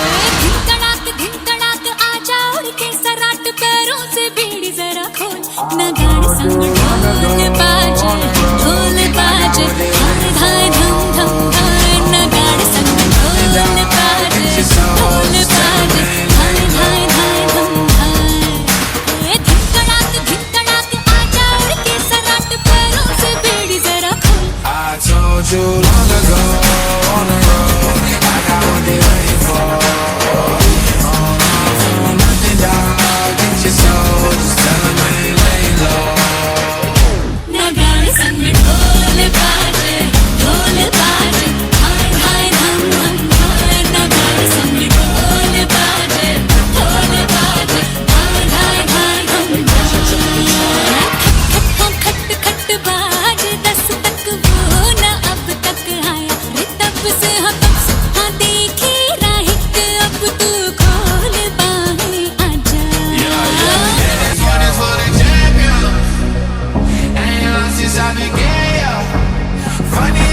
धिन तड़ाक आजा उड़ के सराट पैरों से बीड़ी जरा खोल नगाड़े संग ढोल बाजे धाय धाय धम धम धाय नगाड़े संग ढोल बाजे धाय धाय धाय धम धाय धिन तड़ाक आजा उड़ के सराट पैरों से बीड़ी जरा खोल I told you long ago on the road, I got what they waiting for. Nothing, dog, get your soul, just tell them they lay low. नगाड़े संग ढोल बाजे हाय हाय धम धम हाय नगाड़े संग ढोल बाजे हाय हाय हाय धम खट खट बाजे 10 तक वो न अब तक आया रे तब से हाँ देखी राहिक अब तू खोल बाहें आजा This one is for the champion. Ain't lost since I began, yeah. Funny